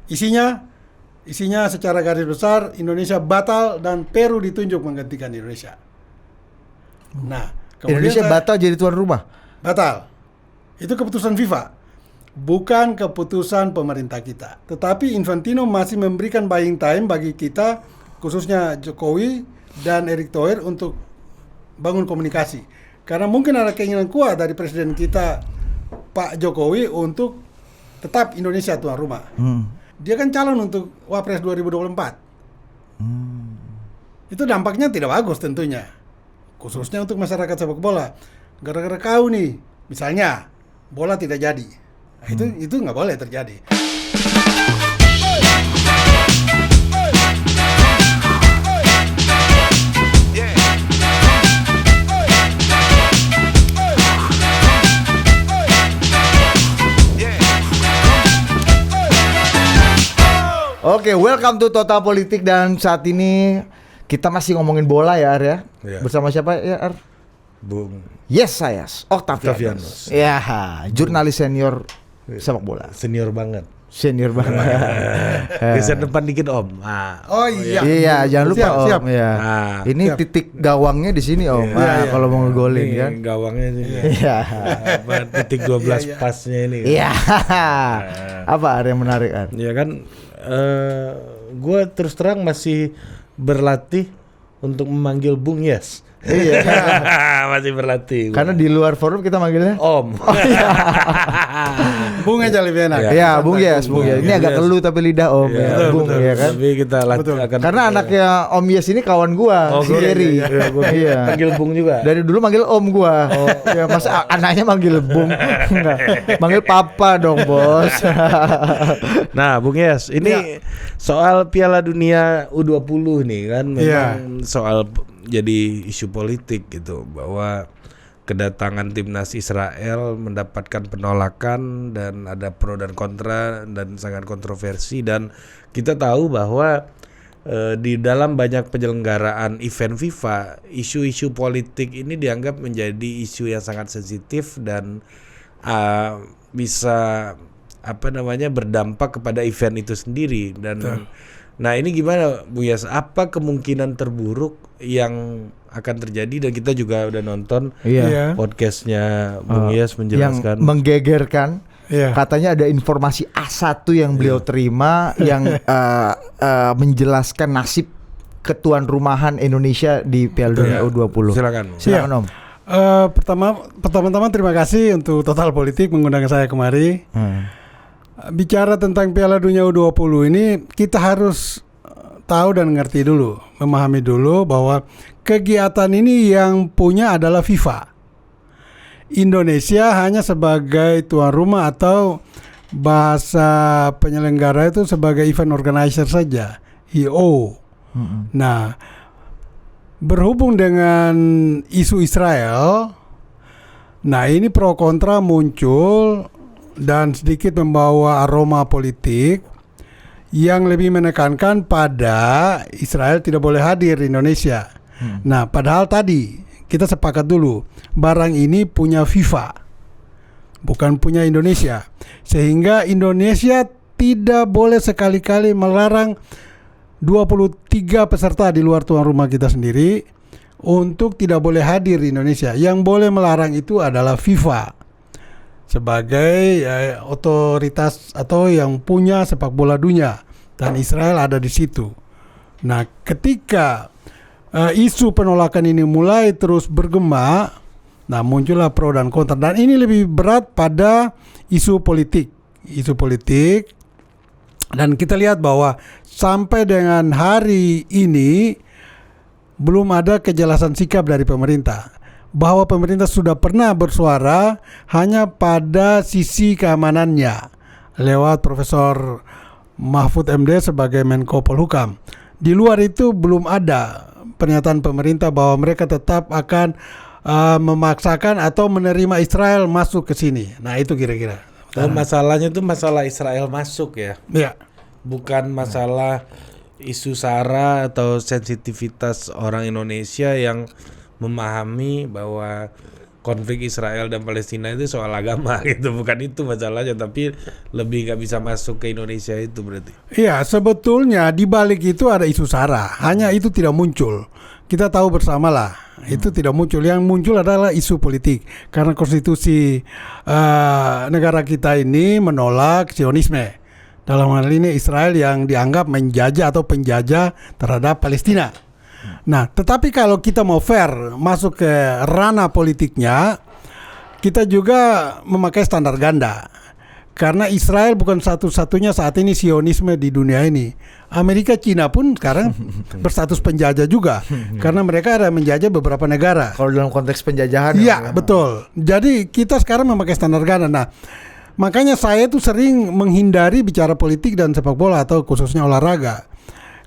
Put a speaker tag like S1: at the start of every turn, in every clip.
S1: Isinya secara garis besar Indonesia batal dan Peru ditunjuk menggantikan Indonesia. Nah,
S2: Indonesia batal jadi tuan rumah.
S1: Batal. Itu keputusan FIFA. Bukan keputusan pemerintah kita. Tetapi Infantino masih memberikan buying time bagi kita, khususnya Jokowi dan Erick Thohir, untuk bangun komunikasi. Karena mungkin ada keinginan kuat dari presiden kita, Pak Jokowi, untuk tetap Indonesia tuan rumah. Dia kan calon untuk Wapres 2024. Itu dampaknya tidak bagus tentunya. Khususnya untuk masyarakat sepak bola. Gara-gara kau nih, misalnya, bola tidak jadi. Nah, itu nggak boleh terjadi.
S2: Oke, welcome to Total Politik, dan saat ini kita masih ngomongin bola ya, Ar ya. Bersama siapa ya, Ar?
S3: Bung
S2: Yes, Octavianus. Ya, jurnalis senior sepak bola.
S3: Senior banget. Geser depan dikit Om.
S1: Oh iya.
S2: Iya, jangan lupa
S1: siap.
S2: Om. Ya. Ini
S1: siap.
S2: titik gawangnya di sini Om. Kalau mau ngegolin
S3: Ini
S2: kan.
S3: gawangnya ini.
S2: Iya.
S3: Titik 12 pasnya ini.
S2: Iya. Apa Ar yang menarik, Ar?
S3: Ya kan, gue terus terang masih berlatih untuk memanggil Bung Yes.
S2: Iya.
S3: Masih berlatih.
S2: Karena di luar forum kita manggilnya
S3: Om.
S1: Bung aja lebih enak.
S2: Ya, Bung Yes. Ini agak keluh tapi lidah Om.
S3: Ya,
S2: Bung
S3: betul.
S2: ya kan.
S3: Tapi kita akan.
S2: Karena anaknya Om Yes ini kawan gua, si Jerry. Iya.
S3: Panggil Bung juga.
S2: Dari dulu manggil Om gua. Ya, masa anaknya manggil Bung? Enggak. Manggil Papa dong, Bos.
S3: Nah, Bung Yes, ini soal Piala Dunia U20 nih kan, memang soal jadi isu politik gitu, bahwa kedatangan timnas Israel mendapatkan penolakan dan ada pro dan kontra dan sangat kontroversi. Dan kita tahu bahwa di dalam banyak penyelenggaraan event FIFA, isu-isu politik ini dianggap menjadi isu yang sangat sensitif dan bisa berdampak kepada event itu sendiri. Dan nah, ini gimana Bu Yas? Apa kemungkinan terburuk yang akan terjadi? Dan kita juga udah nonton podcastnya Bung Yas menjelaskan
S2: yang menggegerkan. Katanya ada informasi A1 yang beliau terima yang menjelaskan nasib ketuan rumahan Indonesia di Piala Dunia U20.
S3: Silakan
S2: Om.
S1: Pertama-tama terima kasih untuk Total Politik mengundang saya kemari. Bicara tentang Piala Dunia U20 ini, kita harus tahu dan ngerti dulu, memahami dulu bahwa kegiatan ini yang punya adalah FIFA. Indonesia hanya sebagai tuan rumah, atau bahasa penyelenggara itu sebagai event organizer saja, EO. Nah, berhubung dengan isu Israel, nah ini pro kontra muncul dan sedikit membawa aroma politik yang lebih menekankan pada Israel tidak boleh hadir di Indonesia. Nah, padahal tadi kita sepakat dulu, barang ini punya FIFA, bukan punya Indonesia. Sehingga Indonesia tidak boleh sekali-kali melarang 23 peserta di luar tuan rumah kita sendiri untuk tidak boleh hadir di Indonesia. Yang boleh melarang itu adalah FIFA sebagai otoritas atau yang punya sepak bola dunia, dan Israel ada di situ. Nah, ketika isu penolakan ini mulai terus bergema, nah muncullah pro dan kontra, dan ini lebih berat pada isu politik. Dan kita lihat bahwa sampai dengan hari ini belum ada kejelasan sikap dari pemerintah, bahwa pemerintah sudah pernah bersuara hanya pada sisi keamanannya lewat Profesor Mahfud MD sebagai Menko Polhukam. Di luar itu belum ada pernyataan pemerintah bahwa mereka tetap akan memaksakan atau menerima Israel masuk ke sini. Nah, itu kira-kira.
S3: Masalahnya itu masalah Israel masuk ya.
S1: Iya.
S3: Bukan masalah isu SARA atau sensitivitas orang Indonesia yang memahami bahwa konflik Israel dan Palestina itu soal agama gitu, bukan itu masalahnya, tapi lebih nggak bisa masuk ke Indonesia itu berarti.
S1: Iya, sebetulnya di balik itu ada isu SARA, hanya itu tidak muncul. Kita tahu bersama lah, itu tidak muncul. Yang muncul adalah isu politik, karena konstitusi negara kita ini menolak Zionisme. Dalam hal ini Israel yang dianggap menjajah atau penjajah terhadap Palestina. Nah, tetapi kalau kita mau fair masuk ke ranah politiknya, kita juga memakai standar ganda. Karena Israel bukan satu-satunya saat ini Zionisme di dunia ini. Amerika, Cina pun sekarang berstatus penjajah juga, karena mereka ada menjajah beberapa negara.
S2: Kalau dalam konteks penjajahan.
S1: Iya, betul. Jadi kita sekarang memakai standar ganda. Nah, makanya saya tuh sering menghindari bicara politik dan sepak bola atau khususnya olahraga.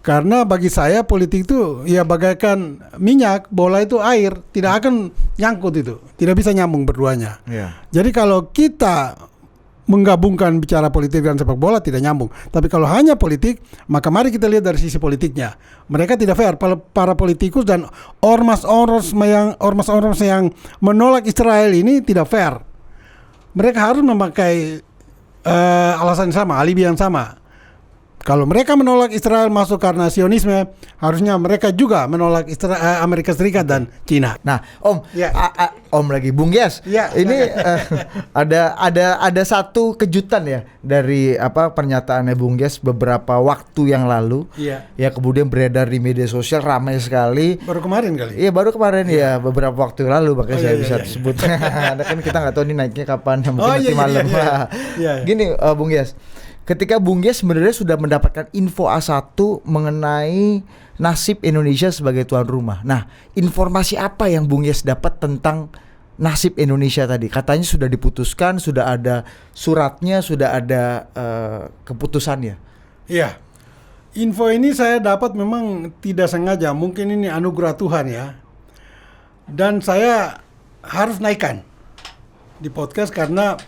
S1: Karena bagi saya politik itu ya bagaikan minyak, bola itu air, tidak akan nyangkut itu, tidak bisa nyambung berduanya. Jadi kalau kita menggabungkan bicara politik dan sepak bola tidak nyambung. Tapi kalau hanya politik, maka mari kita lihat dari sisi politiknya. Mereka tidak fair. Para politikus dan ormas-ormas yang menolak Israel ini tidak fair. Mereka harus memakai alasan yang sama, alibi yang sama. Kalau mereka menolak Israel masuk karena Zionisme, harusnya mereka juga menolak Amerika Serikat dan Cina.
S2: Nah, Om, Om lagi, Bung Gias, ini ada satu kejutan ya dari pernyataannya Bung Gias beberapa waktu yang lalu, ya kemudian beredar di media sosial ramai sekali.
S1: Baru kemarin kali?
S2: Iya, baru kemarin ya beberapa waktu lalu, makanya saya bisa sebut. Kan kita nggak tahu ini naiknya kapan, mungkin nanti malam. Gini, Bung Gias. Ketika Bung Gias sebenarnya sudah mendapatkan info A1 mengenai nasib Indonesia sebagai tuan rumah. Nah, informasi apa yang Bung Gias dapat tentang nasib Indonesia tadi? Katanya sudah diputuskan, sudah ada suratnya, sudah ada keputusannya.
S1: Iya. Info ini saya dapat memang tidak sengaja, mungkin ini anugerah Tuhan ya. Dan saya harus naikkan di podcast karena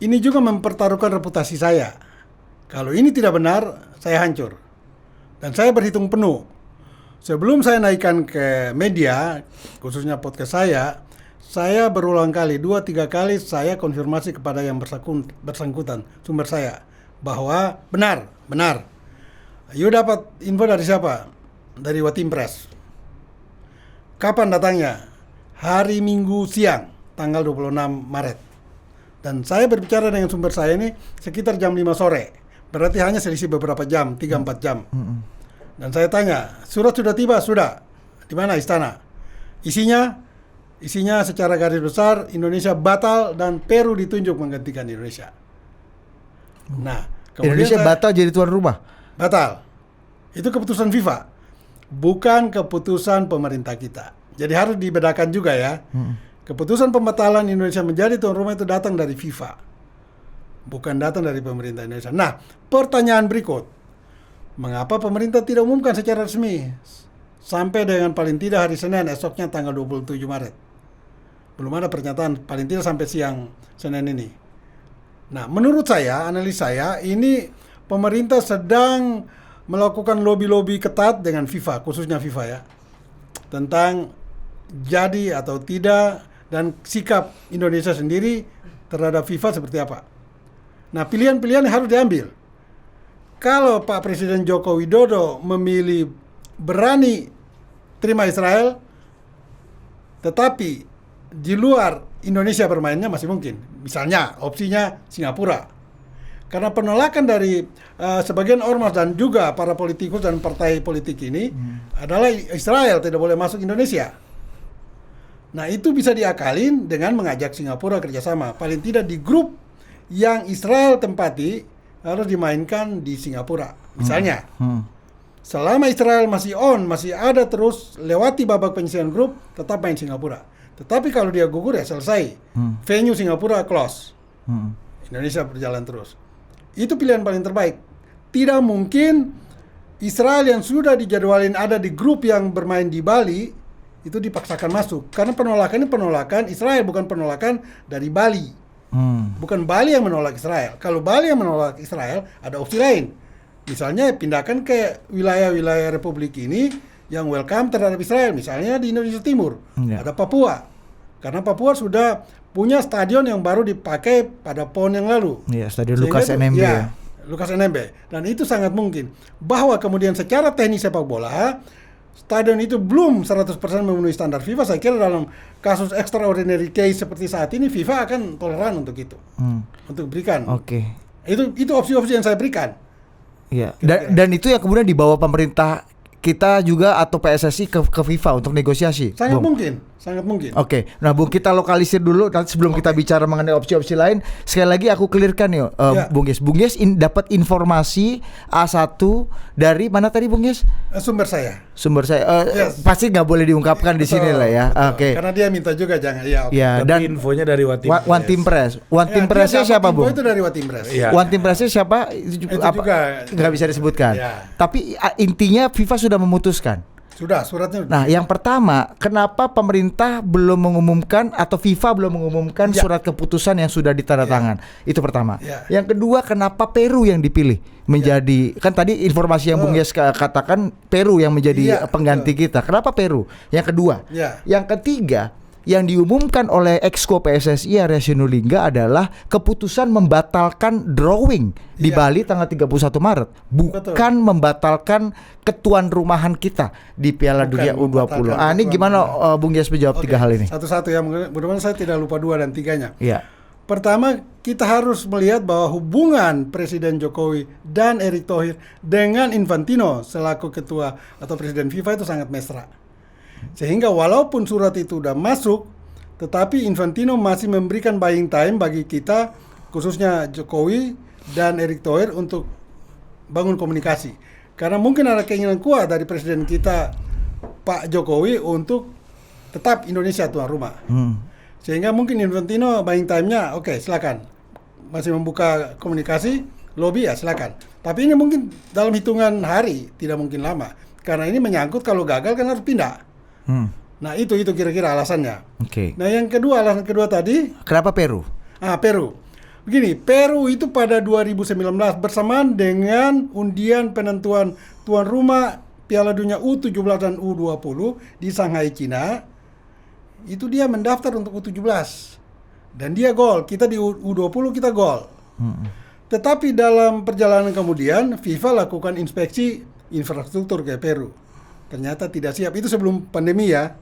S1: ini juga mempertaruhkan reputasi saya. Kalau ini tidak benar, saya hancur. Dan saya berhitung penuh. Sebelum saya naikkan ke media, khususnya podcast saya berulang kali, 2-3 kali saya konfirmasi kepada yang bersangkutan, sumber saya, bahwa benar. You dapat info dari siapa? Dari Watimpres. Kapan datangnya? Hari Minggu siang, tanggal 26 Maret. Dan saya berbicara dengan sumber saya ini sekitar jam 5 sore. Berarti hanya selisih beberapa jam, 3-4 jam. Dan saya tanya, surat sudah tiba? Sudah. Di mana istana? Isinya secara garis besar, Indonesia batal dan Peru ditunjuk menggantikan Indonesia. Nah,
S2: Indonesia batal jadi tuan rumah?
S1: Batal. Itu keputusan FIFA. Bukan keputusan pemerintah kita. Jadi harus dibedakan juga ya. Keputusan pembatalan Indonesia menjadi tuan rumah itu datang dari FIFA. Bukan datang dari pemerintah Indonesia. Nah, pertanyaan berikut. Mengapa pemerintah tidak umumkan secara resmi? Sampai dengan paling tidak hari Senin, esoknya tanggal 27 Maret. Belum ada pernyataan, paling tidak sampai siang Senin ini. Nah, menurut saya, analis saya, ini pemerintah sedang melakukan lobby-lobby ketat dengan FIFA, khususnya FIFA ya. Tentang jadi atau tidak, dan sikap Indonesia sendiri terhadap FIFA seperti apa. Nah, pilihan-pilihan harus diambil. Kalau Pak Presiden Joko Widodo memilih berani terima Israel, tetapi di luar Indonesia bermainnya masih mungkin. Misalnya opsinya Singapura. Karena penolakan dari sebagian ormas dan juga para politikus dan partai politik ini adalah Israel tidak boleh masuk Indonesia. Nah, itu bisa diakalin dengan mengajak Singapura kerjasama. Paling tidak di grup yang Israel tempati harus dimainkan di Singapura. Misalnya, selama Israel masih masih ada terus lewati babak penyisihan grup, tetap main Singapura. Tetapi kalau dia gugur ya selesai. Venue Singapura close. Indonesia berjalan terus. Itu pilihan paling terbaik. Tidak mungkin Israel yang sudah dijadwalin ada di grup yang bermain di Bali itu dipaksakan masuk. Karena penolakan ini penolakan Israel, bukan penolakan dari Bali. Bukan Bali yang menolak Israel. Kalau Bali yang menolak Israel, ada opsi lain. Misalnya pindahkan ke wilayah-wilayah Republik ini yang welcome terhadap Israel. Misalnya di Indonesia Timur, ada Papua. Karena Papua sudah punya stadion yang baru dipakai pada PON yang lalu.
S2: Iya, stadion Lukas NMB.
S1: Ya, Lukas NMB. Dan itu sangat mungkin bahwa kemudian secara teknis sepak bola stadion itu belum 100% memenuhi standar FIFA. Saya kira dalam kasus extraordinary case seperti saat ini FIFA akan toleran untuk itu. Untuk berikan.
S2: Oke.
S1: Itu opsi-opsi yang saya berikan.
S2: Iya. Dan itu yang kemudian dibawa pemerintah kita juga atau PSSI ke FIFA untuk negosiasi.
S1: Sangat mungkin.
S2: Oke. Nah, Bung, kita lokalisir dulu nanti sebelum kita bicara mengenai opsi-opsi lain. Sekali lagi aku clearkan nih, Bung Yes. Bung Yes dapat informasi A1 dari mana tadi, Bung Yes?
S1: Sumber saya.
S2: Yes. Pasti nggak boleh diungkapkan di sini lah ya. Oke.
S1: Karena dia minta juga jangan. Ya, okay.
S2: Ya,
S3: dan infonya dari
S2: One Team Press. One Team Press-nya siapa, Bung?
S1: Itu dari One Team Press.
S2: Ya. One Team Press-nya siapa? Itu juga nggak bisa disebutkan. Ya. Tapi intinya FIFA sudah memutuskan.
S1: Sudah, suratnya.
S2: Nah, yang pertama, kenapa pemerintah belum mengumumkan atau FIFA belum mengumumkan surat keputusan yang sudah ditandatangan? Itu pertama. Yang kedua, kenapa Peru yang dipilih menjadi kan tadi informasi yang Bung Yes katakan Peru yang menjadi pengganti kita. Kenapa Peru? Yang kedua. Yang ketiga, yang diumumkan oleh Exco PSSI Arya Sinulinga adalah keputusan membatalkan drawing di Bali tanggal 31 Maret, bukan membatalkan ketuan rumahan kita di Piala Dunia U20. Ini gimana Bung Yes menjawab tiga hal ini?
S1: Satu-satu ya, mudah-mudahan saya tidak lupa 2 dan 3-nya.
S2: Iya.
S1: Pertama, kita harus melihat bahwa hubungan Presiden Jokowi dan Erick Thohir dengan Infantino selaku ketua atau Presiden FIFA itu sangat mesra. Sehingga walaupun surat itu sudah masuk, tetapi Infantino masih memberikan buying time bagi kita, khususnya Jokowi dan Erick Thohir untuk bangun komunikasi. Karena mungkin ada keinginan kuat dari Presiden kita, Pak Jokowi, untuk tetap Indonesia tuan rumah. Sehingga mungkin Infantino buying time-nya, oke, silakan. Masih membuka komunikasi, lobby ya silakan. Tapi ini mungkin dalam hitungan hari, tidak mungkin lama. Karena ini menyangkut kalau gagal kan harus pindah. Nah itu kira-kira alasannya. Nah yang kedua, alasan kedua tadi.
S2: Kenapa Peru?
S1: Peru. Begini, Peru itu pada 2019 bersamaan dengan undian penentuan tuan rumah Piala Dunia U17 dan U20 di Shanghai, Cina. Itu dia mendaftar untuk U17 dan dia gol. Kita di U20 kita gol. Tetapi dalam perjalanan kemudian FIFA lakukan inspeksi infrastruktur ke Peru. Ternyata tidak siap. Itu sebelum pandemi ya.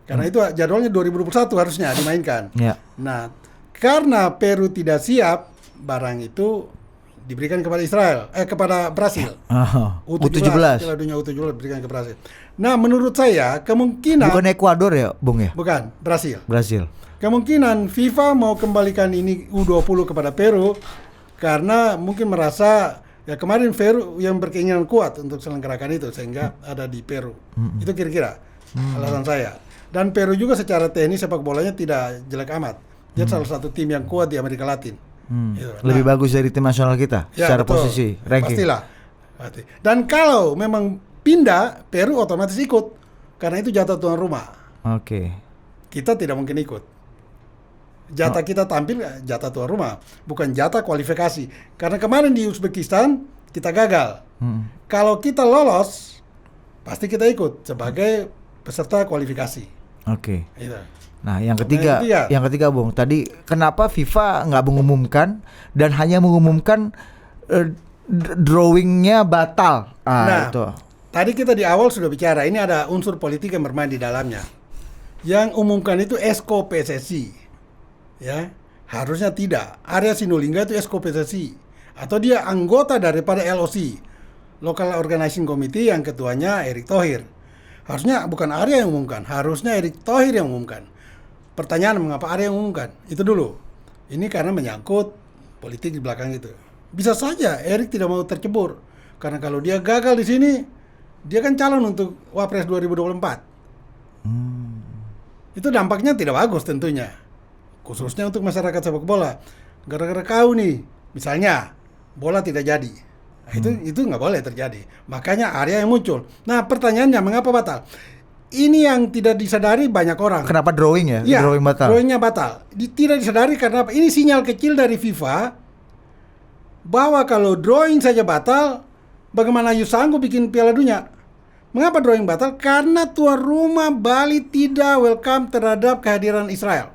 S1: Karena itu jadwalnya 2021 harusnya dimainkan. Nah, karena Peru tidak siap, barang itu diberikan kepada kepada Brasil. U17. Piala Dunia U17 diberikan ke Brasil. Nah, menurut saya kemungkinan
S2: bukan Ekuador ya, Bung ya?
S1: Bukan, Brasil.
S2: Kemungkinan
S1: FIFA mau kembalikan ini U20 kepada Peru karena mungkin merasa ya kemarin Peru yang berkeinginan kuat untuk selenggarakan itu sehingga ada di Peru. Itu kira-kira alasan saya. Dan Peru juga secara teknis sepak bolanya tidak jelek amat. Dia salah satu tim yang kuat di Amerika Latin.
S2: Gitu. Lebih bagus dari tim nasional kita secara posisi ranking.
S1: Pastilah. Dan kalau memang pindah, Peru otomatis ikut karena itu jatah tuan rumah. Kita tidak mungkin ikut. Jatah kita tampil jatah tuan rumah, bukan jatah kualifikasi. Karena kemarin di Uzbekistan kita gagal. Kalau kita lolos, pasti kita ikut sebagai peserta kualifikasi. Gitu.
S2: Nah, yang ketiga, Bung, tadi kenapa FIFA nggak mengumumkan dan hanya mengumumkan drawingnya batal? Itu.
S1: Tadi kita di awal sudah bicara, ini ada unsur politik yang bermain di dalamnya. Yang umumkan itu Exco PSSI. Ya, harusnya tidak. Arya Sinulinga itu Exco PSSI atau dia anggota daripada LOC, Local Organizing Committee, yang ketuanya Erick Thohir. Harusnya bukan Arya yang umumkan, harusnya Erick Thohir yang umumkan. Pertanyaan mengapa Arya yang umumkan? Itu dulu. Ini karena menyangkut politik di belakang itu. Bisa saja Erick tidak mau tercebur karena kalau dia gagal di sini, dia kan calon untuk Wapres 2024. Itu dampaknya tidak bagus tentunya. Khususnya untuk masyarakat sepak bola. Gara-gara kau nih, misalnya bola tidak jadi. Nah, itu nggak boleh terjadi. Makanya Arya yang muncul. Nah, pertanyaannya mengapa batal? Ini yang tidak disadari banyak orang.
S2: Kenapa drawing ya? Drawing batal.
S1: Drawingnya batal. Tidak disadari karena apa? Ini sinyal kecil dari FIFA bahwa kalau drawing saja batal, bagaimana you sanggup bikin Piala Dunia? Mengapa drawing batal? Karena tuan rumah Bali tidak welcome terhadap kehadiran Israel.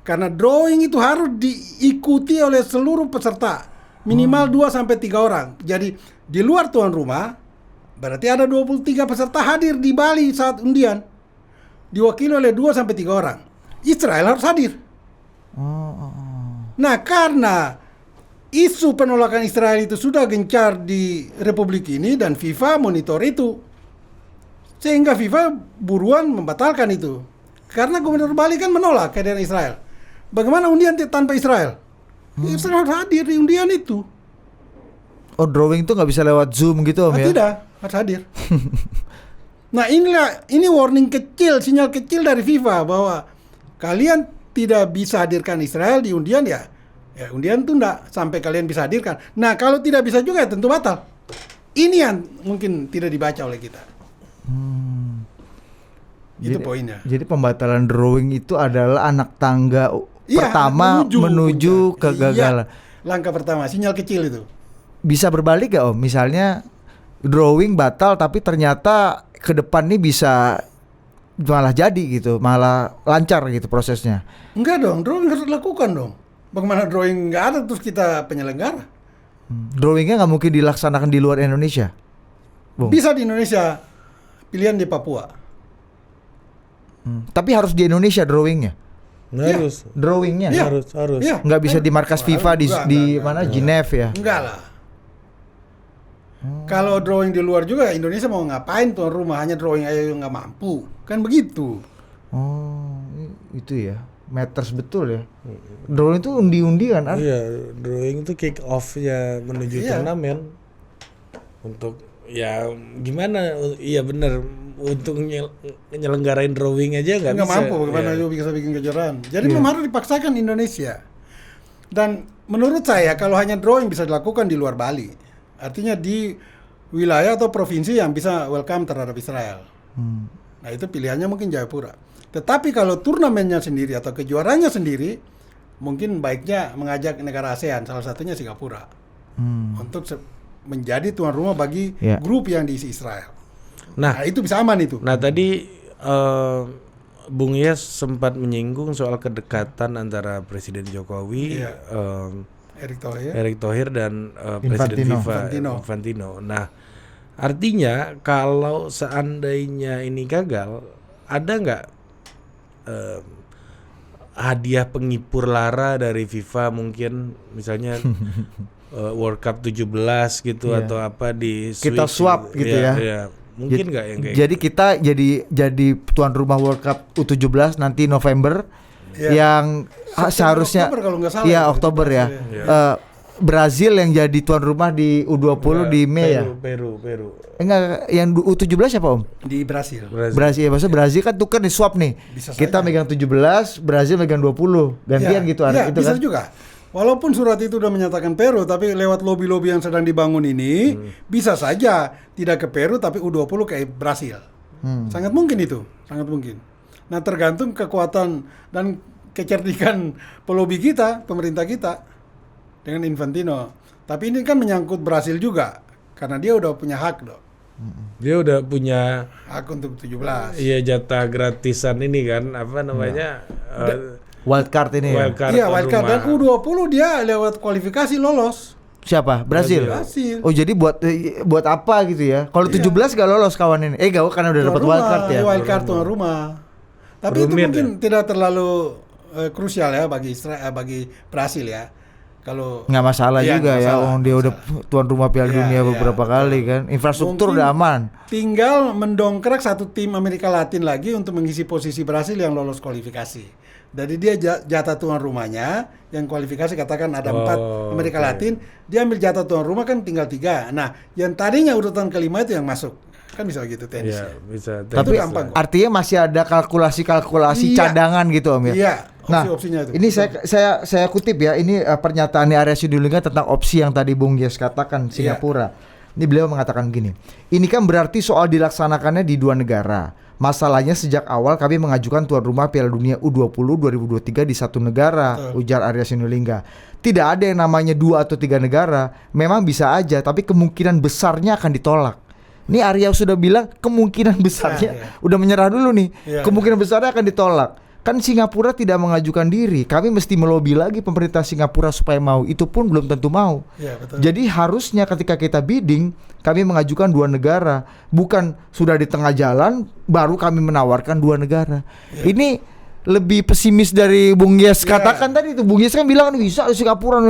S1: Karena drawing itu harus diikuti oleh seluruh peserta, minimal 2-3 orang. Jadi di luar tuan rumah berarti ada 23 peserta hadir di Bali saat undian, diwakili oleh 2-3 orang. Israel harus hadir. Nah, karena isu penolakan Israel itu sudah gencar di Republik ini dan FIFA monitor itu, sehingga FIFA buruan membatalkan itu. Karena Gubernur Bali kan menolak kehadiran Israel. Bagaimana undian tanpa Israel? Israel harus hadir di undian itu.
S2: Oh, drawing itu nggak bisa lewat Zoom gitu, Om, ya?
S1: Tidak, harus hadir. Nah, ini warning kecil, sinyal kecil dari FIFA bahwa kalian tidak bisa hadirkan Israel di undian, ya undian tunda sampai kalian bisa hadirkan. Nah, kalau tidak bisa juga ya tentu batal. Ini yang mungkin tidak dibaca oleh kita. Itu poinnya.
S2: Jadi pembatalan drawing itu adalah anak tangga pertama menuju kegagalan.
S1: Langkah pertama, sinyal kecil itu.
S2: Bisa berbalik gak, Om? Misalnya drawing batal tapi ternyata ke depan nih bisa malah jadi gitu, malah lancar gitu prosesnya.
S1: Enggak dong, drawing harus dilakukan dong. Bagaimana drawing nggak ada terus kita penyelenggara?
S2: Drawingnya nggak mungkin dilaksanakan di luar Indonesia? Bung.
S1: Bisa di Indonesia, pilihan di Papua.
S2: Tapi harus di Indonesia drawingnya?
S3: Harus.
S2: Drawingnya?
S1: Ya.
S3: Harus.
S1: Ya.
S2: Nggak bisa di markas FIFA di mana? Geneva ya?
S1: Enggak lah. Kalau drawing di luar juga Indonesia mau ngapain tuan rumah, hanya drawing aja yang nggak mampu, kan begitu.
S2: Oh, itu ya, matters betul ya. Drawing itu undi-undi kan?
S3: Iya, drawing itu kick off-nya menuju turnamen. Untuk ya gimana? Iya benar, untuk nyelenggarain drawing aja nggak bisa.
S1: Mampu, bagaimana bisa bikin kejuaraan. Jadi memang harus dipaksakan Indonesia. Dan menurut saya kalau hanya drawing bisa dilakukan di luar Bali. Artinya di wilayah atau provinsi yang bisa welcome terhadap Israel. Nah, itu pilihannya mungkin Jayapura. Tetapi kalau turnamennya sendiri atau kejuaraannya sendiri, mungkin baiknya mengajak negara ASEAN, salah satunya Singapura, untuk menjadi tuan rumah bagi grup yang diisi Israel. Nah, itu bisa aman itu.
S3: Nah, tadi Bung Yes sempat menyinggung soal kedekatan antara Presiden Jokowi,
S1: Erick Thohir
S3: dan Presiden FIFA Infantino. Nah, artinya kalau seandainya ini gagal, ada nggak hadiah penghibur lara dari FIFA mungkin, misalnya World Cup 17 gitu atau apa di Swiss,
S2: kita swap gitu ya.
S3: Mungkin nggak yang kayak
S2: jadi
S3: gitu?
S2: Kita jadi tuan rumah World Cup U17 nanti November. Yang seharusnya
S1: Oktober kalau nggak salah.
S2: Iya, Oktober ya. Brazil yang jadi tuan rumah di U20 di Mei ya.
S3: Peru.
S2: Enggak, yang U17 siapa, Om?
S1: Di Brasil.
S2: Ya, maksudnya Brazil kan tuker di swap nih.
S1: Bisa
S2: kita
S1: saja
S2: megang 17, Brazil megang 20. Gantian gitu itu
S1: bisa
S2: kan.
S1: juga. Walaupun surat itu udah menyatakan Peru, tapi lewat lobby-lobby yang sedang dibangun ini, bisa saja tidak ke Peru tapi U20 ke Brasil. Sangat mungkin itu, sangat mungkin. Nah, tergantung kekuatan dan kecerdikan pelobi kita, pemerintah kita dengan Infantino. Tapi ini kan menyangkut Brasil juga, karena dia udah punya hak dong.
S3: Dia udah punya
S1: hak untuk 17.
S3: Iya, jatah gratisan ini kan, apa namanya?
S2: Wildcard ini ya?
S1: Iya, wildcard. Dan U20 dia lewat kualifikasi lolos.
S2: Siapa? Brazil. Oh, jadi buat apa gitu ya? Kalau 17 gak lolos kawan ini. Gak, karena udah dapat wildcard ya.
S1: Wildcard tuan rumah. Tapi itu mungkin tidak terlalu krusial ya bagi bagi Brasil ya. Kalau
S2: nggak masalah juga ya, dia udah tuan rumah Piala Dunia beberapa kali kan. Infrastruktur mungkin udah aman.
S1: Tinggal mendongkrak satu tim Amerika Latin lagi untuk mengisi posisi Brasil yang lolos kualifikasi. Jadi dia jatah tuan rumahnya yang kualifikasi katakan ada 4 Amerika Latin, dia ambil jatah tuan rumah kan tinggal 3. Nah, yang tadinya urutan kelima itu yang masuk. Kan bisa begitu tenis.
S3: Iya, bisa.
S2: Tapi artinya masih ada kalkulasi cadangan gitu, Om ya.
S1: Iya.
S2: Opsi-opsinya itu. Ini saya kutip ya, ini pernyataan Arya Sinulinga tentang opsi yang tadi Bung Yes katakan Singapura. Ini beliau mengatakan gini, ini kan berarti soal dilaksanakannya di 2 negara. Masalahnya sejak awal kami mengajukan tuan rumah Piala Dunia U20 2023 di 1 negara, ujar Arya Sinulinga. Tidak ada yang namanya 2 atau 3 negara, memang bisa aja, tapi kemungkinan besarnya akan ditolak. Ini Arya sudah bilang kemungkinan besarnya udah menyerah dulu nih. Kemungkinan besarnya akan ditolak. Kan Singapura tidak mengajukan diri. Kami mesti melobi lagi pemerintah Singapura supaya mau. Itu pun belum tentu mau.
S1: Betul.
S2: Jadi harusnya ketika kita bidding, kami mengajukan 2 negara. Bukan sudah di tengah jalan baru kami menawarkan 2 negara. Ini lebih pesimis dari Bung Yes katakan tadi itu. Bung Yes kan bilang bisa Singapura.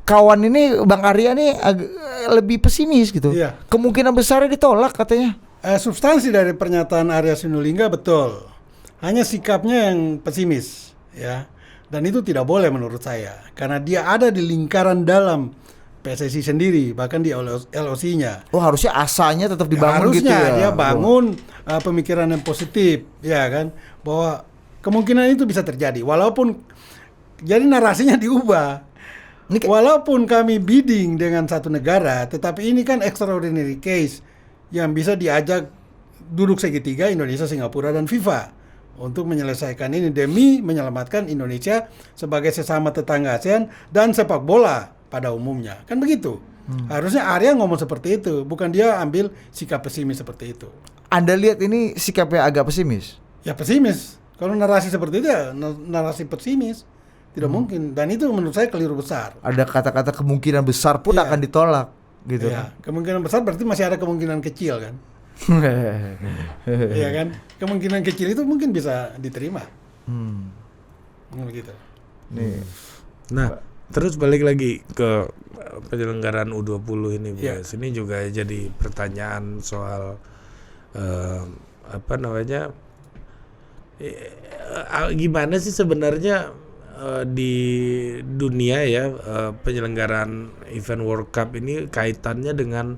S2: Kawan ini Bang Arya nih lebih pesimis gitu. Kemungkinan besarnya ditolak katanya.
S1: Substansi dari pernyataan Arya Sinulinga betul. Hanya sikapnya yang pesimis, ya. Dan itu tidak boleh menurut saya, karena dia ada di lingkaran dalam PSSI sendiri, bahkan di LOC-nya.
S2: Oh, harusnya asanya tetap dibangun
S1: harusnya
S2: gitu ya.
S1: Dia bangun pemikiran yang positif, ya kan, bahwa kemungkinan itu bisa terjadi, walaupun jadi narasinya diubah. Walaupun kami bidding dengan satu negara, tetapi ini kan extraordinary case yang bisa diajak duduk segitiga Indonesia, Singapura, dan FIFA. Untuk menyelesaikan ini demi menyelamatkan Indonesia sebagai sesama tetangga ASEAN dan sepak bola pada umumnya. Kan begitu. Harusnya Arya ngomong seperti itu, bukan dia ambil sikap pesimis seperti itu.
S2: Anda lihat ini sikapnya agak pesimis?
S1: Ya pesimis. Kalau narasi seperti itu ya narasi pesimis. Tidak mungkin. Dan itu menurut saya keliru besar.
S2: Ada kata-kata kemungkinan besar pun akan ditolak gitu.
S1: Kemungkinan besar berarti masih ada kemungkinan kecil kan. Iya kan, kemungkinan kecil itu mungkin bisa diterima. Begitu.
S3: Nah, terus balik lagi ke penyelenggaraan U20 ini, guys. Ini juga jadi pertanyaan soal gimana sih sebenarnya di dunia ya penyelenggaraan event World Cup ini kaitannya dengan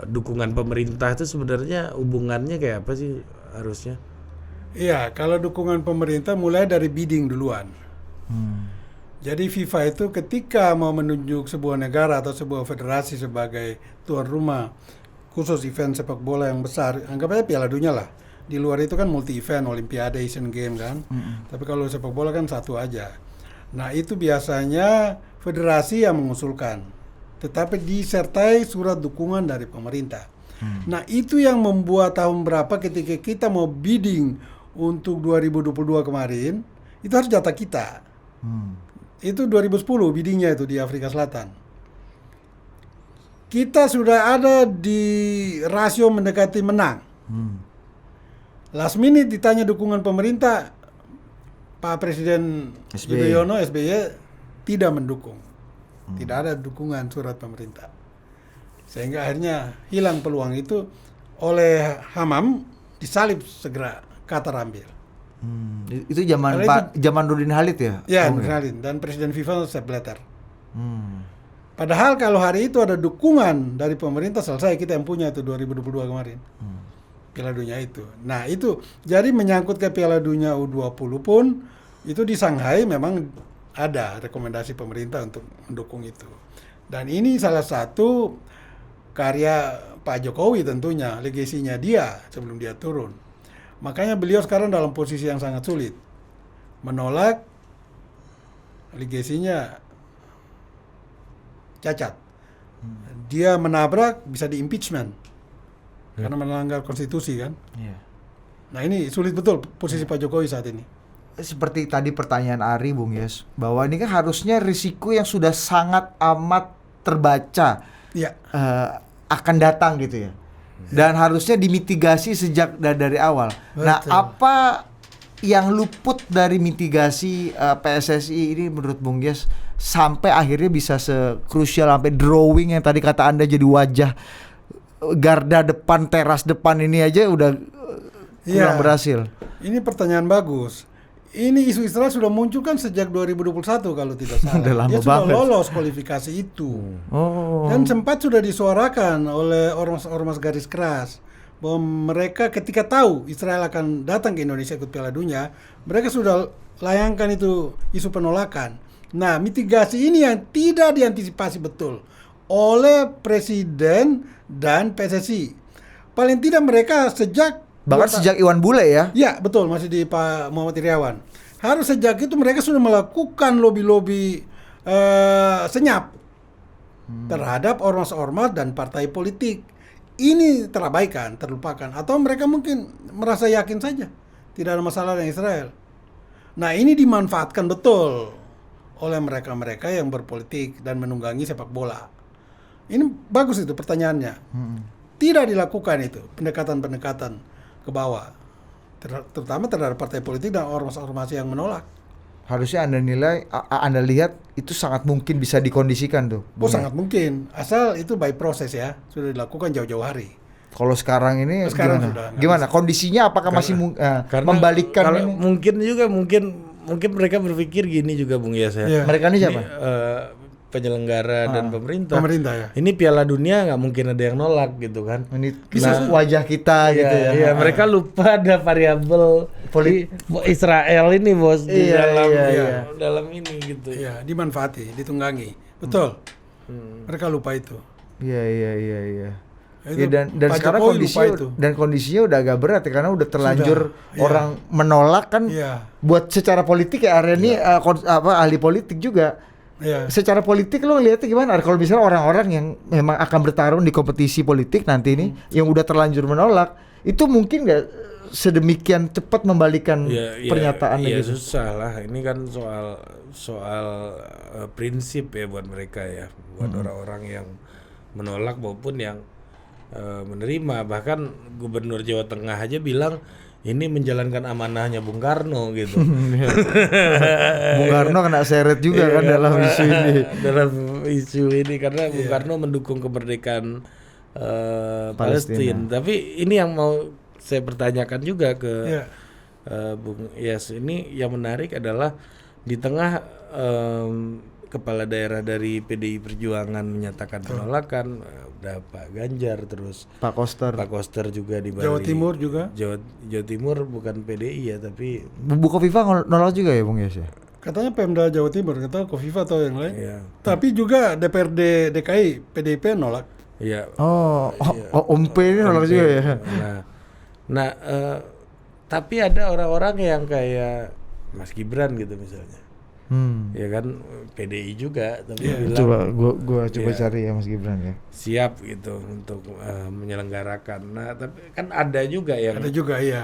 S3: dukungan pemerintah itu sebenarnya hubungannya kayak apa sih harusnya?
S1: Iya, kalau dukungan pemerintah mulai dari bidding duluan. Jadi FIFA itu ketika mau menunjuk sebuah negara atau sebuah federasi sebagai tuan rumah khusus event sepak bola yang besar, anggap aja Piala Dunia lah. Di luar itu kan multi event, Olimpiade, Asian Games kan. Tapi kalau sepak bola kan satu aja. Nah itu biasanya federasi yang mengusulkan, tetapi disertai surat dukungan dari pemerintah. Nah itu yang membuat tahun berapa ketika kita mau bidding untuk 2022 kemarin, itu harus data kita. Itu 2010 biddingnya itu di Afrika Selatan. Kita sudah ada di rasio mendekati menang. Last minute ditanya dukungan pemerintah, Pak Presiden Yudhoyono SBY tidak mendukung. Tidak ada dukungan surat pemerintah. Sehingga akhirnya hilang peluang itu oleh Hamam, disalib segera Qatar ambil.
S2: Itu zaman zaman Nurdin Halid ya?
S1: Ya, Nurdin Halid dan Presiden FIFA Sepp Blatter. Padahal kalau hari itu ada dukungan dari pemerintah, selesai kita yang punya itu 2022 kemarin. Piala Dunia itu. Nah, itu jadi menyangkut ke Piala Dunia U20 pun itu di Shanghai memang ada rekomendasi pemerintah untuk mendukung itu. Dan ini salah satu karya Pak Jokowi tentunya, legasinya dia sebelum dia turun. Makanya beliau sekarang dalam posisi yang sangat sulit. Menolak legasinya cacat. Dia menabrak bisa di impeachment. Karena melanggar konstitusi kan. Nah ini sulit betul posisi Pak Jokowi saat ini.
S2: Seperti tadi pertanyaan Ari, Bung Yes, bahwa ini kan harusnya risiko yang sudah sangat amat terbaca akan datang gitu ya. Dan harusnya dimitigasi sejak dari awal. Betul. Nah, apa yang luput dari mitigasi PSSI ini menurut Bung Yes sampai akhirnya bisa sekrusial sampai drawing yang tadi kata Anda jadi wajah garda depan, teras depan ini aja udah kurang berhasil.
S1: Ini pertanyaan bagus. Ini isu Israel sudah muncul kan sejak 2021 kalau tidak salah. Dia sudah lolos kualifikasi itu. Dan sempat sudah disuarakan oleh ormas garis keras bahwa mereka ketika tahu Israel akan datang ke Indonesia ikut Piala Dunia, mereka sudah layangkan itu isu penolakan. Nah, mitigasi ini yang tidak diantisipasi betul oleh Presiden dan PSSI. Paling tidak mereka
S2: bahkan sejak Iwan Bule ya?
S1: Ya betul, masih di Pak Muhammad Iriawan. Harus sejak itu mereka sudah melakukan lobby-lobby senyap terhadap ormas-ormas dan partai politik ini terabaikan, terlupakan, atau mereka mungkin merasa yakin saja tidak ada masalah dengan Israel. Nah, ini dimanfaatkan betul oleh mereka-mereka yang berpolitik dan menunggangi sepak bola. Ini bagus itu pertanyaannya. Tidak dilakukan itu pendekatan-pendekatan ke bawah, terutama terhadap partai politik dan ormas-ormas yang menolak.
S2: Harusnya Anda lihat itu sangat mungkin bisa dikondisikan tuh.
S1: Oh, sangat mungkin, asal itu by proses ya, sudah dilakukan jauh-jauh hari.
S2: Kalau sekarang ini
S1: sekarang
S2: gimana? Kondisinya apakah masih membalikkan
S3: kalau
S2: ini?
S3: Mungkin mereka berpikir gini juga Bung Yas ya.
S2: Mereka ini siapa?
S3: Penyelenggara dan pemerintah.
S1: Pemerintah ya.
S3: Ini Piala Dunia nggak mungkin ada yang nolak gitu kan.
S2: Ini wajah kita gitu ya.
S3: Iya, mereka lupa ada variabel Israel ini bos di dalam ini gitu.
S1: Iya, dimanfaati, ditunggangi. Betul. Mereka lupa itu.
S2: Iya. Ya, dan sekarang kondisinya udah agak berat ya, karena udah terlanjur orang menolak kan. Buat secara politik ya Arya ini ahli politik juga. Secara politik lo ngeliatnya gimana? Kalau misalnya orang-orang yang memang akan bertarung di kompetisi politik nanti ini yang udah terlanjur menolak, itu mungkin nggak sedemikian cepat membalikan pernyataan
S3: gitu? Susah lah. Ini kan soal prinsip ya buat mereka ya, buat orang-orang yang menolak maupun yang menerima. Bahkan Gubernur Jawa Tengah aja bilang ini menjalankan amanahnya Bung Karno gitu.
S2: Bung Karno kena seret juga kan dalam isu ini.
S3: Dalam isu ini karena Bung Karno mendukung kemerdekaan Palestina. Tapi ini yang mau saya pertanyakan juga ke Bung Yas. Ini yang menarik adalah di tengah kepala daerah dari PDI Perjuangan menyatakan penolakan, udah Pak Ganjar, terus
S2: Pak
S3: Koster juga di Bali.
S1: Jawa Timur juga.
S3: Jawa Timur bukan PDI ya, tapi
S2: Bu Kofifa nolak juga ya Bung Yes ya?
S1: Katanya Pemda Jawa Timur, kata Kofifa atau yang lain. Tapi juga DPRD DKI PDIP nolak.
S3: Iya.
S2: Om P ini nolak juga ya.
S3: Nah, tapi ada orang-orang yang kayak Mas Gibran gitu misalnya. Ya kan PDI juga, tapi bilang
S2: coba gua cari ya Mas Gibran ya.
S3: Siap gitu untuk menyelenggarakan. Nah, tapi kan ada juga yang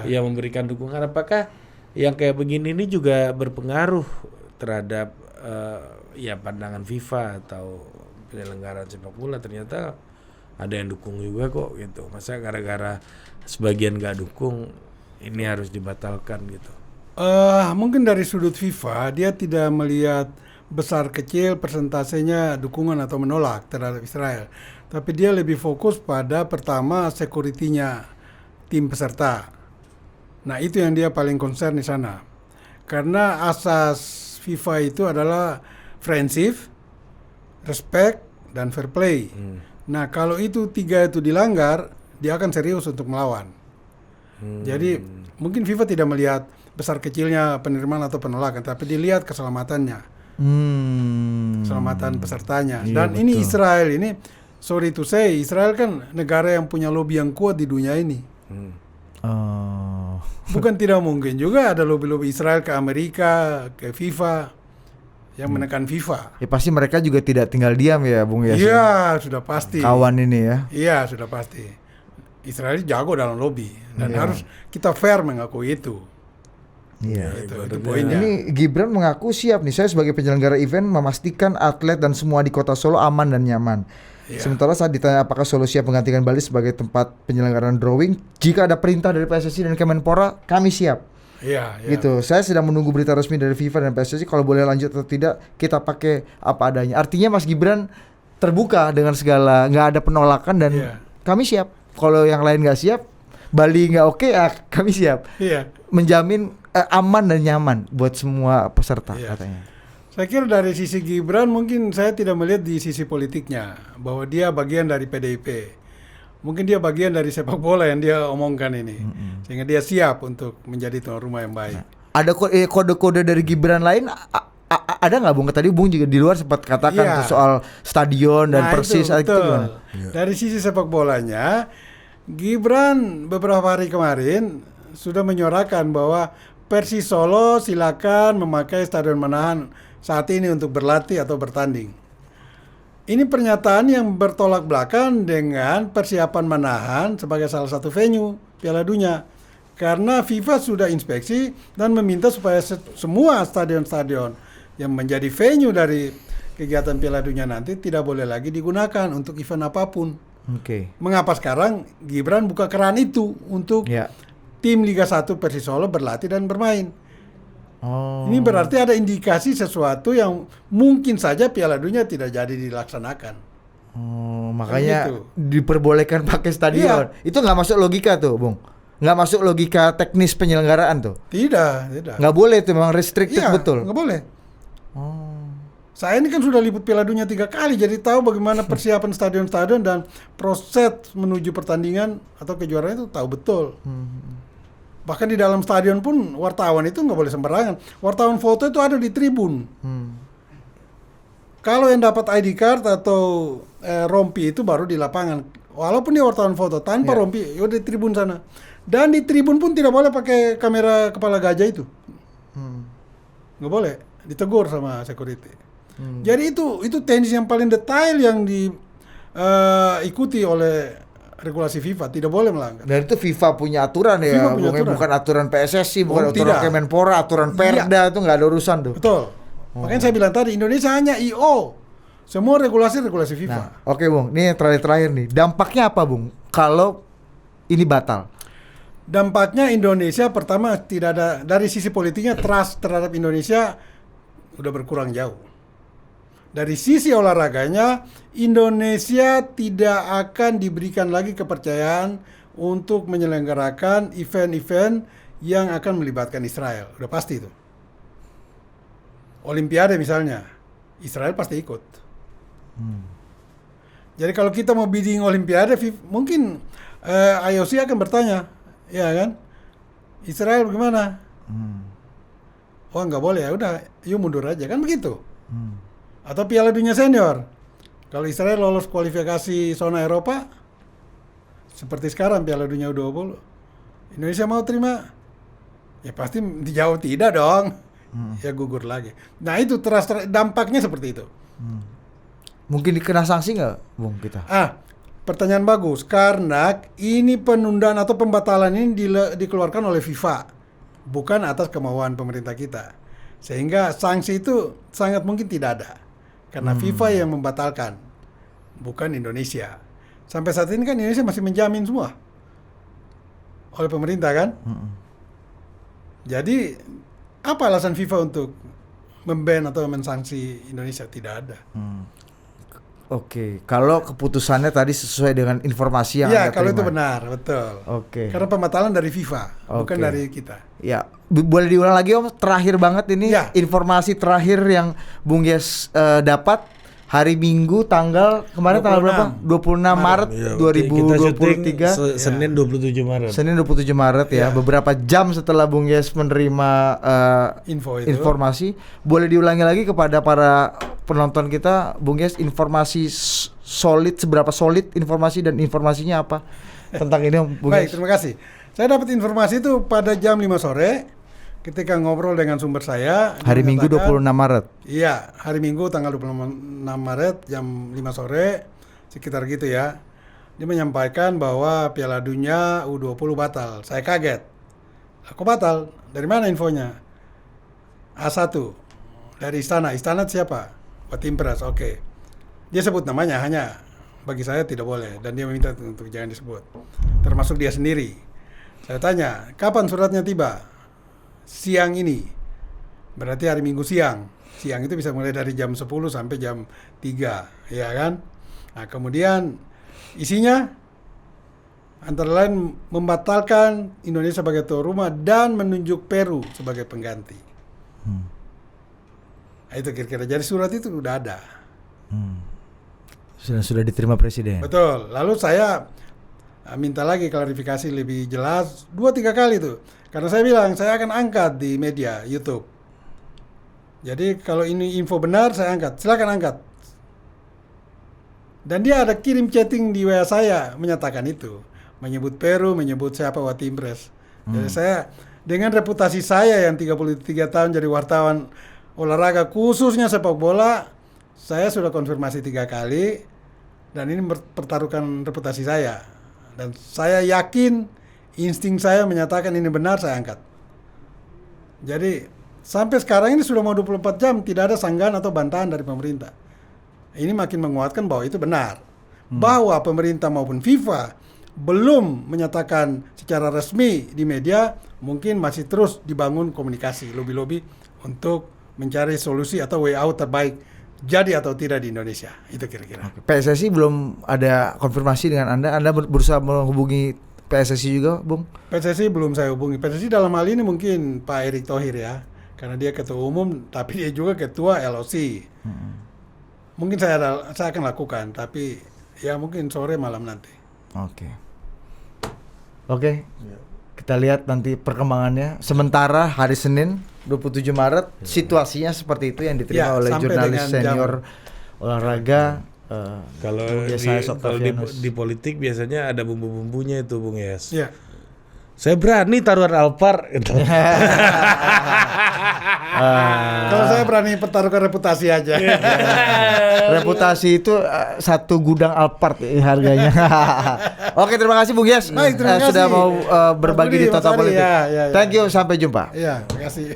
S3: yang memberikan dukungan. Apakah yang kayak begini ini juga berpengaruh terhadap pandangan FIFA atau penyelenggaraan sepak bola? Ternyata ada yang dukung juga kok gitu. Masa gara-gara sebagian nggak dukung ini harus dibatalkan gitu?
S1: Mungkin dari sudut FIFA dia tidak melihat besar kecil persentasenya dukungan atau menolak terhadap Israel, tapi dia lebih fokus pada pertama security-nya tim peserta. Nah, itu yang dia paling concern di sana, karena asas FIFA itu adalah friendship, respect, dan fair play. Nah, kalau itu tiga itu dilanggar, dia akan serius untuk melawan. Jadi mungkin FIFA tidak melihat besar kecilnya penerimaan atau penolakan, tapi dilihat keselamatannya, keselamatan pesertanya. Dan ini Israel ini, sorry to say, Israel kan negara yang punya lobby yang kuat di dunia ini. Bukan tidak mungkin juga ada lobby-lobby Israel ke Amerika, ke FIFA yang menekan FIFA.
S2: Ya pasti mereka juga tidak tinggal diam ya Bung Yas.
S1: Iya, sudah pasti.
S2: Kawan ini ya.
S1: Iya, sudah pasti. Israel jago dalam lobby dan harus kita fair mengakui itu.
S2: Iya,
S1: itu poinnya.
S2: Ini Gibran mengaku siap nih, saya sebagai penyelenggara event memastikan atlet dan semua di Kota Solo aman dan nyaman. Sementara saat ditanya apakah Solo siap menggantikan Bali sebagai tempat penyelenggaraan drawing, jika ada perintah dari PSSI dan Kemenpora, kami siap. Gitu. Saya sedang menunggu berita resmi dari FIFA dan PSSI, kalau boleh lanjut atau tidak kita pakai apa adanya. Artinya Mas Gibran terbuka dengan segala, nggak ada penolakan dan kami siap. Kalau yang lain nggak siap, Bali nggak oke, kami siap. Menjamin aman dan nyaman buat semua peserta katanya.
S1: Saya kira dari sisi Gibran mungkin saya tidak melihat di sisi politiknya bahwa dia bagian dari PDIP. Mungkin dia bagian dari sepak bola yang dia omongkan ini, sehingga dia siap untuk menjadi tuan rumah yang baik.
S2: Ada kode-kode dari Gibran lain? Ada nggak Bung? Tadi Bung juga di luar sempat katakan tuh soal stadion dan Persis itu gimana?
S1: Dari sisi sepak bolanya, Gibran beberapa hari kemarin sudah menyuarakan bahwa Persis Solo silakan memakai Stadion Manahan saat ini untuk berlatih atau bertanding. Ini pernyataan yang bertolak belakang dengan persiapan Manahan sebagai salah satu venue Piala Dunia. Karena FIFA sudah inspeksi dan meminta supaya semua stadion-stadion yang menjadi venue dari kegiatan Piala Dunia nanti tidak boleh lagi digunakan untuk event apapun.
S2: Oke.
S1: Mengapa sekarang Gibran buka keran itu untuk tim Liga 1 Persis Solo berlatih dan bermain?
S2: Oh.
S1: Ini berarti ada indikasi sesuatu yang mungkin saja Piala Dunia tidak jadi dilaksanakan.
S2: Oh, makanya
S1: gitu.
S2: Diperbolehkan pakai stadion. Itu nggak masuk logika tuh, Bung. Nggak masuk logika teknis penyelenggaraan tuh.
S1: Tidak.
S2: Nggak boleh tuh, memang restricted betul.
S1: Nggak boleh.
S2: Oh.
S1: Saya ini kan sudah liput Piala Dunia 3 kali, jadi tahu bagaimana persiapan stadion-stadion dan proses menuju pertandingan atau kejuaraan itu tahu betul. Bahkan di dalam stadion pun wartawan itu nggak boleh sembarangan. Wartawan foto itu ada di tribun. Kalau yang dapat ID card atau rompi itu baru di lapangan. Walaupun dia wartawan foto tanpa rompi, ya di tribun sana. Dan di tribun pun tidak boleh pakai kamera kepala gajah itu. Nggak boleh, ditegur sama security. Jadi itu teknis yang paling detail yang diikuti oleh regulasi FIFA, tidak boleh melanggar.
S2: Dan itu FIFA punya aturan ya, bukan aturan PSSI, bukan aturan Kemenpora, aturan Perda, itu nggak ada urusan tuh.
S1: Betul. Makanya saya bilang tadi, Indonesia hanya IO. Semua regulasi FIFA.
S2: Nah, oke Bung, ini yang terakhir nih. Dampaknya apa Bung kalau ini batal?
S1: Dampaknya Indonesia pertama tidak ada, dari sisi politiknya trust terhadap Indonesia udah berkurang jauh. Dari sisi olahraganya, Indonesia tidak akan diberikan lagi kepercayaan untuk menyelenggarakan event-event yang akan melibatkan Israel. Udah pasti itu. Olimpiade misalnya, Israel pasti ikut. Jadi kalau kita mau bidding Olimpiade, mungkin IOC akan bertanya, ya kan? Israel bagaimana? Oh nggak boleh, ya udah, yuk mundur aja, kan begitu. Atau Piala Dunia Senior, kalau Israel lolos kualifikasi zona Eropa, seperti sekarang Piala Dunia U20, Indonesia mau terima? Ya pasti dijawab tidak dong, ya gugur lagi. Nah itu dampaknya seperti itu.
S2: Mungkin dikena sanksi nggak, Bung, kita?
S1: Pertanyaan bagus, karena ini penundaan atau pembatalan ini dikeluarkan oleh FIFA, bukan atas kemauan pemerintah kita. Sehingga sanksi itu sangat mungkin tidak ada. Karena FIFA yang membatalkan, bukan Indonesia. Sampai saat ini kan Indonesia masih menjamin semua oleh pemerintah kan. Jadi apa alasan FIFA untuk memban atau mensanksi Indonesia? Tidak ada.
S2: Oke, kalau keputusannya tadi sesuai dengan informasi yang
S1: Anda
S2: terima.
S1: Kalau itu benar, betul.
S2: Oke.
S1: Karena pembatalan dari FIFA, bukan dari kita.
S2: Ya, boleh diulang lagi Om, terakhir banget ini informasi terakhir yang Bung Yes dapat hari Minggu tanggal kemarin 26. Tanggal berapa? 26 Maret 2023.
S3: Senin 27 Maret.
S2: Senin 27 Maret ya. Beberapa jam setelah Bung Yes menerima informasi, boleh diulangi lagi kepada para penonton kita, Bung Yes, informasi solid, seberapa solid informasi dan informasinya apa tentang ini Bung Yes?
S1: Baik, terima kasih. Saya dapat informasi itu pada jam 5 sore ketika ngobrol dengan sumber saya.
S2: Hari Minggu 26 Maret.
S1: Iya, hari Minggu tanggal 26 Maret jam 5 sore, sekitar gitu ya. Dia menyampaikan bahwa Piala Dunia U20 batal. Saya kaget. Kok batal? Dari mana infonya? A1 dari Istana. Istana siapa? Watim Pres, oke. Dia sebut namanya, hanya bagi saya tidak boleh. Dan dia meminta untuk jangan disebut. Termasuk dia sendiri. Saya tanya, kapan suratnya tiba? Siang ini. Berarti hari Minggu siang. Siang itu bisa mulai dari jam 10 sampai jam 3. Ya kan? Nah kemudian isinya antara lain membatalkan Indonesia sebagai tuan rumah dan menunjuk Peru sebagai pengganti. Nah, itu kira-kira. Jadi surat itu udah ada.
S2: Sudah diterima Presiden.
S1: Betul. Lalu saya minta lagi klarifikasi lebih jelas 2-3 kali tuh. Karena saya bilang saya akan angkat di media YouTube. Jadi kalau ini info benar saya angkat. Silakan angkat. Dan dia ada kirim chatting di WA saya menyatakan itu. Menyebut Peru, menyebut siapa Watim Pres. Jadi saya dengan reputasi saya yang 33 tahun jadi wartawan olahraga khususnya sepak bola, Saya sudah konfirmasi 3 kali dan ini pertaruhkan reputasi saya. Dan saya yakin insting saya menyatakan ini benar, saya angkat. Jadi sampai sekarang ini sudah mau 24 jam tidak ada sanggahan atau bantahan dari pemerintah. Ini makin menguatkan bahwa itu benar. Bahwa pemerintah maupun FIFA belum menyatakan secara resmi di media, mungkin masih terus dibangun komunikasi, lobby-lobby untuk mencari solusi atau way out terbaik jadi atau tidak di Indonesia. Itu kira-kira.
S2: PSSI belum ada konfirmasi dengan Anda. Anda berusaha menghubungi PSSI juga, Bung?
S1: PSSI belum saya hubungi. PSSI dalam hal ini mungkin Pak Erick Thohir ya, karena dia ketua umum, tapi dia juga ketua LOC. Mungkin saya akan lakukan, tapi ya mungkin sore malam nanti.
S2: Oke. Kita lihat nanti perkembangannya. Sementara hari Senin 27 Maret situasinya seperti itu yang diterima oleh jurnalis senior olahraga.
S3: Kalau di politik biasanya ada bumbu-bumbunya itu, Bung Yes.
S1: Iya.
S3: Saya berani taruhan Alphard gitu.
S1: Kalau saya berani pertaruhkan reputasi aja.
S2: Reputasi itu satu gudang Alphard harganya. Oke, terima kasih Bung Yes.
S1: Baik, terima kasih.
S2: Sudah mau berbagi di Total Politik.
S1: Ya.
S2: Thank you, sampai jumpa.
S1: Iya, terima kasih.